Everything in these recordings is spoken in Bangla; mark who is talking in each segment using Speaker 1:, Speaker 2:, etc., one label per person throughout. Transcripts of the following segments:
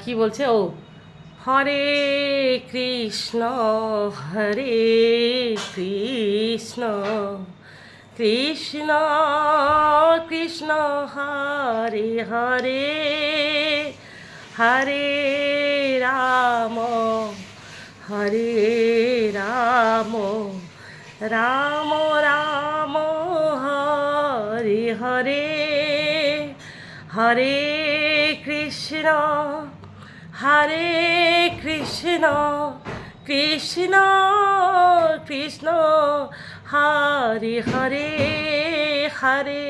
Speaker 1: কি বলছে ও, হরে কৃষ্ণ হরে কৃষ্ণ কৃষ্ণ কৃষ্ণ হরে হরে হরে রাম হরে রাম রাম রাম হরে হরে হরে কৃষ্ণ হরে কৃষ্ণ কৃষ্ণ কৃষ্ণ হরে হরে হরে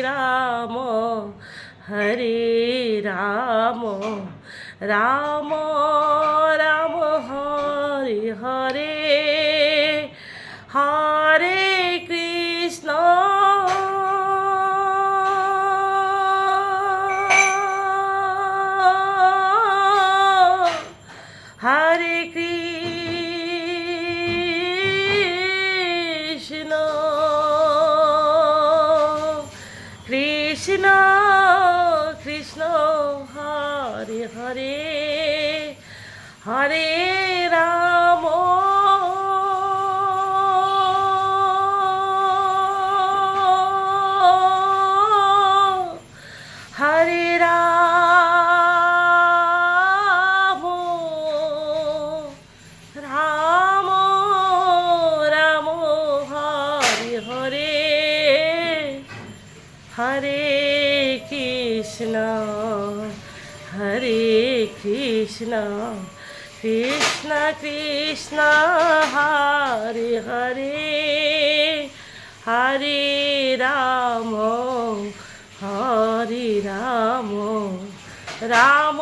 Speaker 1: রাম হরে রাম রাম রাম হরে হরে হরে কৃষ্ণ হরে কৃষ্ণ কৃষ্ণ কৃষ্ণ হরে হরে হরে রাম হরে রাম রাম রাম হরে হরে হরে কৃষ্ণ হরে কৃষ্ণ কৃষ্ণ কৃষ্ণ হরে হরে হরে রাম হরে রাম রাম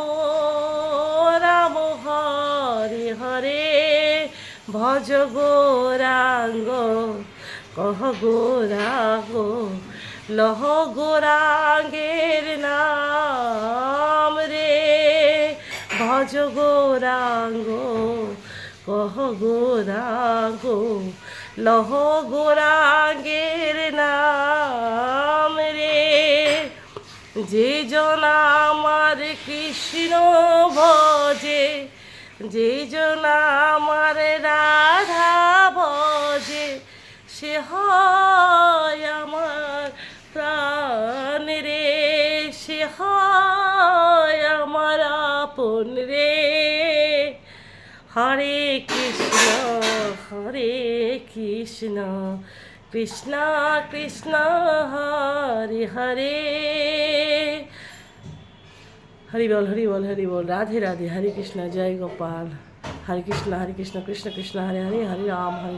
Speaker 1: রাম হরে হরে ভজ গৌরাঙ্গ কহ গৌরাঙ্গ লহ গৌরাঙ্গের নাম রে ভজ গৌরাঙ্গ কহ গৌরাঙ্গ লহ গৌরাঙ্গের নাম রে যে জন আমার কৃষ্ণ ভজে যে জন আমার রাধা ভজে সে হয় আমার প্রাণ রে সে হয় আমার আপন রে হরে কৃষ্ণ কৃষ্ণ কৃষ্ণ হরে হরে হরি বল হরি বল হরি বল রাধে রাধে হরে কৃষ্ণ জয় গোপাল হরে কৃষ্ণ কৃষ্ণ কৃষ্ণ হরে হরে হরে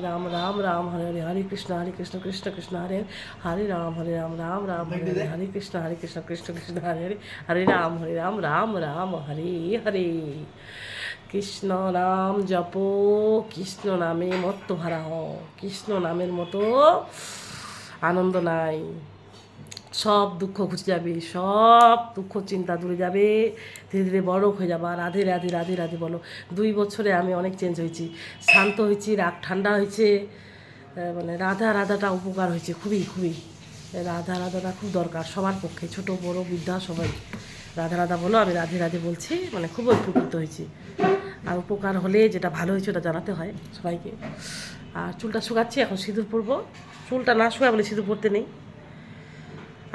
Speaker 1: রাম রাম রাম হরে হরে হরে কৃষ্ণ কৃষ্ণ কৃষ্ণ হরে হরে রাম রাম রাম হরে হরে হরে কৃষ্ণ কৃষ্ণ কৃষ্ণ হরে হরে হরে রাম রাম রাম হরে হরে কৃষ্ণ নাম জপ কৃষ্ণ নামে মত্ত হারা হও কৃষ্ণ নামের মতো আনন্দ নাই সব দুঃখ ঘুচে যাবে সব দুঃখ চিন্তা দূরে যাবে ধীরে ধীরে বড় হয়ে যাবা রাধে রাধে রাধে রাধে বলো 2 বছরে আমি অনেক চেঞ্জ হয়েছি শান্ত হয়েছি রাগ ঠান্ডা হয়েছে মানে রাধাটা উপকার হয়েছে খুবই রাধাটা খুব দরকার সবার পক্ষে ছোট বড় বৃদ্ধা সবাই রাধা বলো আমি রাধে রাধে বলছি মানে খুব উপকৃত হয়েছি আর উপকার হলে যেটা ভালো হয়েছে ওটা জানাতে হয় সবাইকে আর চুলটা শুকাচ্ছি এখন সিঁদুর পরবো চুলটা না শুকা বলে সিঁদুর পরতে নেই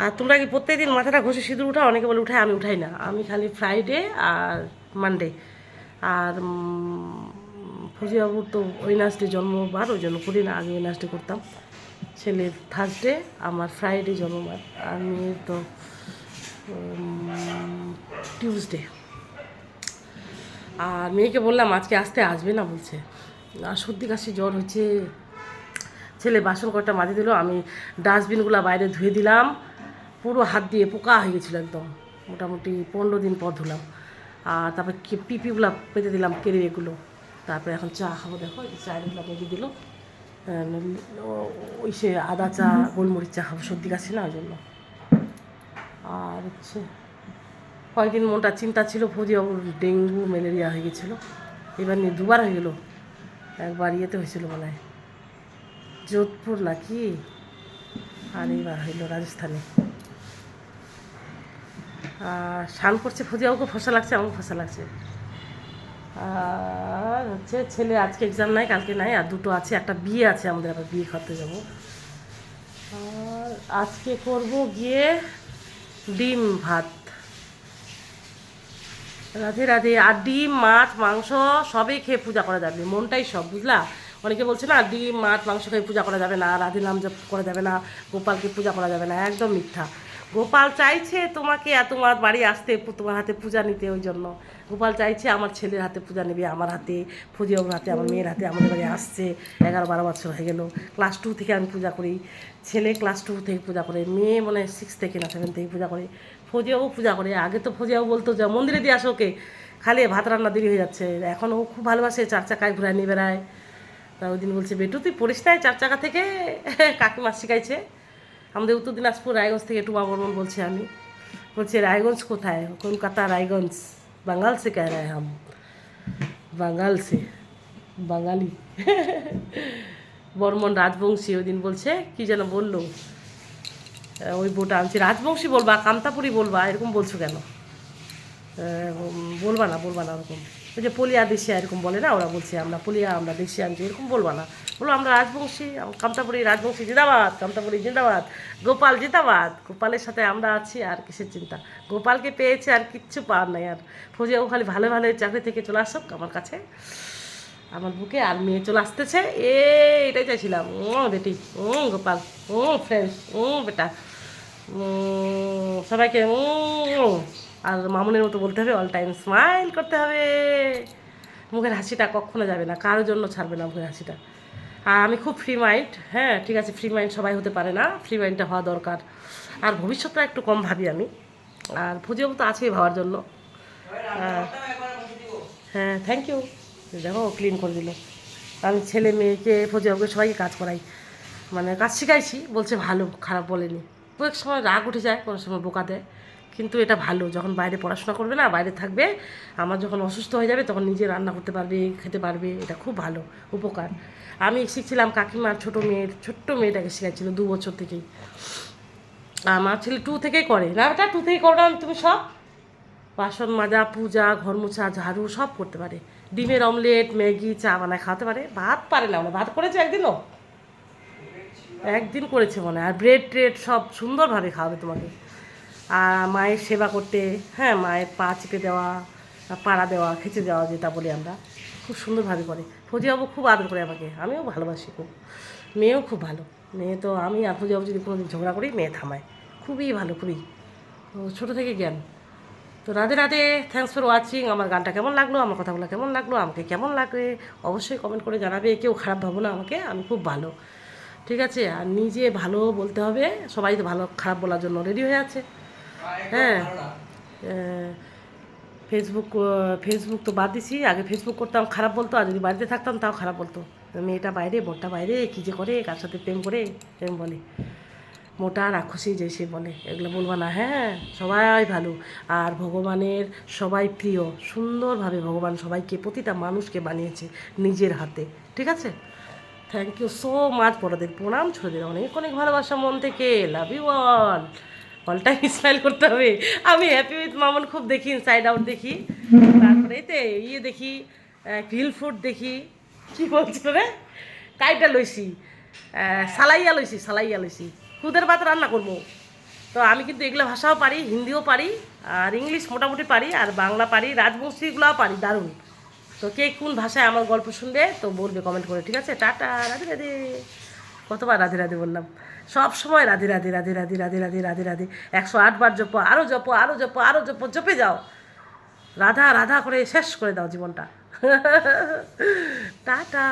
Speaker 1: আর তোমরা কি প্রত্যেকদিন মাথাটা ঘষে সিঁদুর উঠাও অনেকে বলে উঠাই আমি উঠাই না আমি খালি ফ্রাইডে আর মানডে আর ফুজিবাবুর তো ওয়েডনেসডে জন্মবার ওই জন্য করি না আগে ওয়েডনেসডে করতাম ছেলের থার্সডে আমার ফ্রাইডে জন্মবার আর মেয়ের তো টিউসডে আর মেয়েকে বললাম আজকে আসবে না বলছে আর সর্দি কাশি জ্বর হয়েছে ছেলে বাসন কটা মাজে দিল আমি ডাস্টবিনগুলো বাইরে ধুয়ে দিলাম পুরো হাত দিয়ে পোকা হয়ে গেছিলো একদম মোটামুটি 15 দিন পর ধুলাম আর তারপরে পিপিগুলো পেতে দিলাম কেড়ে এগুলো তারপরে এখন চা খাবো দেখো চাগুলো পেতে দিল ওই সে আদা চা গোলমরিচ চা খাবো সর্দি কাশি না ওই জন্য আর হচ্ছে কয়েকদিন মনটা চিন্তা ছিল ফৌজিবাবুর ডেঙ্গু ম্যালেরিয়া হয়ে গেছিলো এবার নিয়ে 2বার হয়ে গেলো একবার ইয়েতে হয়েছিল মনে হয় যোধপুর নাকি আর এইবার হইল রাজস্থানে স্নান করছে, ফুজিয়াওকে ফসা লাগছে, আমাকে ফসা লাগছে। আর হচ্ছে ছেলে আজকে এক্সাম নাই, কালকে নাই, আর দুটো আছে, একটা বিয়ে আছে আমাদের, আবার বিয়ে খাওয়াতে যাবো। আর আজকে করব গিয়ে ডিম ভাত। রাধে রাধে। আর ডিম মাছ মাংস সবই খেয়ে পূজা করা যাবে, মনটাই সব, বুঝলা? অনেকে বলছে না ডিম মাছ মাংস খেয়ে পূজা করা যাবে না, রাধে নাম জপ করা যাবে না, গোপালকে পূজা করা যাবে না, একদম মিথ্যা। গোপাল চাইছে তোমাকে তোমার বাড়ি আসতে, তোমার হাতে পূজা নিতে, ওই জন্য গোপাল চাইছে আমার ছেলের হাতে পূজা নেবে, আমার হাতে, ফুজিয়ার হাতে, আমার মেয়ের হাতে। আমাদের বাড়ি আসছে, 11-12 বছর হয়ে গেল। ক্লাস 2 থেকে আমি পূজা করি, ছেলে ক্লাস 2 থেকে পূজা করে, মেয়ে মনে হয় 6 থেকে না 7 থেকে পূজা করে, ফজিয়াও পূজা করে। আগে তো ফজিয়াও বলতো যে মন্দিরে দিয়ে আসো, ওকে খালি ভাত রান্না দেরি হয়ে যাচ্ছে। এখন ও খুব ভালোবাসে, 4 চাকায় ঘুরায় নিয়ে বেড়ায়। তা ওই দিন বলছে বেটু তুই পড়িস নাই 4 চাকা থেকে, কাকিমা শিখাইছে। আমাদের উত্তর দিনাজপুর রায়গঞ্জ থেকে টুমা বর্মন বলছি আমি। বলছে রায়গঞ্জ কোথায়? কলকাতা রায়গঞ্জ। বাঙ্গাল সে কহ রহে হাম, বাঙ্গাল সে, বাঙালি। বর্মন রাজবংশী। ওই দিন বলছে কি যেন বললো, ওই বউটা আনছি, রাজবংশী বলবা, কামতাপুরি বলবা, এরকম বলছো কেন? বলবা না ওরকম। ওই যে পলিয়া দেশিয়া এরকম বলে না, ওরা বলছে আমরা পলিয়া, আমরা দেশিয়া আনছি, এরকম বলবা না। বলো আমরা রাজবংশী, কামতাপুরি রাজবংশী জিন্দাবাদ, কামতাপুরি জিন্দাবাদ, গোপাল জিন্দাবাদ। গোপালের সাথে আমরা আছি, আর কিসের চিন্তা? গোপালকে পেয়েছে, আর কিচ্ছু পাওয়ার নাই। আর ফৌজিয়াও খালি ভালো ভালো চাকরি থেকে চলে আসুক আমার কাছে, আমার বুকে। আর মেয়ে চলে আসতেছে, এটাই চাইছিলাম। বেটি, গোপাল, ফ্রেন্ডস, বেটা, সবাইকে। আর মামুনের মতো বলতে হবে, অল টাইম স্মাইল করতে হবে। মুখের হাসিটা কখনো যাবে না, কারোর জন্য ছাড়বে না মুখের হাসিটা। আর আমি খুব ফ্রি মাইন্ড, হ্যাঁ ঠিক আছে, ফ্রি মাইন্ড সবাই হতে পারে না, ফ্রি মাইন্ডটা হওয়া দরকার। আর ভবিষ্যৎটা একটু কম ভাবি আমি, আর পুজোও তো আছেই ভাবার জন্য। হ্যাঁ থ্যাংক ইউ। দেখো ক্লিন করে দিল। আমি ছেলে মেয়েকে ফজিয়াকে সবাইকে কাজ করাই, মানে কাজ শিখাইছি, বলছে ভালো, খারাপ বলেনি। কয়েক সময় রাগ উঠে যায়, কোনো সময় বোকা দেয়, কিন্তু এটা ভালো। যখন বাইরে পড়াশোনা করবে না, বাইরে থাকবে, আমার যখন অসুস্থ হয়ে যাবে তখন নিজে রান্না করতে পারবে, খেতে পারবে, এটা খুব ভালো উপকার। আমি শিখছিলাম কাকিমার ছোট্ট মেয়েটাকে শেখাচ্ছিল 2 বছর থেকেই। আমার ছেলে 2 থেকেই করে না, ওটা 2 থেকেই করো না তুমি সব, বাসন মাজা, পূজা, ঘর মোছা, ঝাড়ু সব করতে পারে। ডিমের অমলেট, ম্যাগি, চা বানায় খাওয়াতে পারে। ভাত পারে না, ভাত করেছে একদিন করেছে মনে হয়। আর ব্রেড ট্রেড সব সুন্দরভাবে খাওয়াবে তোমাকে। আর মায়ের সেবা করতে, হ্যাঁ মায়ের পা চিপে দেওয়া, পাড়া দেওয়া, খেচে দেওয়া যেটা বলি আমরা, খুব সুন্দরভাবে করে। ফজিয়াবু খুব আদর করে আমাকে, আমিও ভালোবাসি খুব। মেয়েও খুব ভালো। মেয়ে তো, আমি আর ফজিয়াবু যদি কোনো দিন ঝগড়া করি, মেয়ে থামায়। খুবই ভালো, খুবই ছোটো থেকে জ্ঞান। তো Radhe Radhe, thanks for watching. আমার গানটা কেমন লাগলো, আমার কথাগুলো কেমন লাগলো, আমাকে কেমন লাগবে অবশ্যই কমেন্ট করে জানাবে। কেউ খারাপ ভাবো না আমাকে, আমি খুব ভালো, ঠিক আছে? আর নিজে ভালো বলতে হবে, সবাই তো ভালো খারাপ বলার জন্য রেডি হয়ে আছে। হ্যাঁ, ফেসবুক তো বাদ দিছি। আগে ফেসবুক করতাম, খারাপ বলতো, আর যদি বাড়িতে থাকতাম তাও খারাপ বলতো। মেয়েটা বাইরে, বোনটা বাইরে, কী যে করে, কার সাথে প্রেম করে, প্রেম বলে, মোটা রাক্ষসী যে সে বলে, এগুলো বলবো না। হ্যাঁ সবাই ভালো, আর ভগবানের সবাই প্রিয়। সুন্দরভাবে ভগবান সবাইকে, প্রতিটা মানুষকে বানিয়েছে নিজের হাতে, ঠিক আছে? Thank you so much. বড়দের প্রণাম, ছোটদের অনেক অনেক ভালোবাসা মন থেকে। Love you all time smile করতে হবে। আমি হ্যাপি উইথ মামন খুব দেখি, ইনসাইড আউট দেখি, তারপরে এতে দেখি, গ্রিল ফুড দেখি, কী বলছিল রে, কাইটা লইছি, সালাইয়া লইছি, খুদের ভাত রান্না করবো। তো আমি কিন্তু এগুলো ভাষাও পারি, হিন্দিও পারি, আর ইংলিশ মোটামুটি পারি, আর বাংলা পারি, রাজবংশীগুলোও পারি দারুণ। তো কে কোন ভাষায় আমার গল্প শুনবে তো বলবে কমেন্ট করে, ঠিক আছে? টাটা, রাধে রাধে। কতবার রাধে রাধে বললাম, সব সময় রাধে রাধে রাধে রাধে রাধে রাধে রাধে রাধে। 108 বার জপো, আরও জপো, আরও জপো, আরও জপো, জপে যাও, রাধা রাধা করে শেষ করে দাও জীবনটা। টাটা।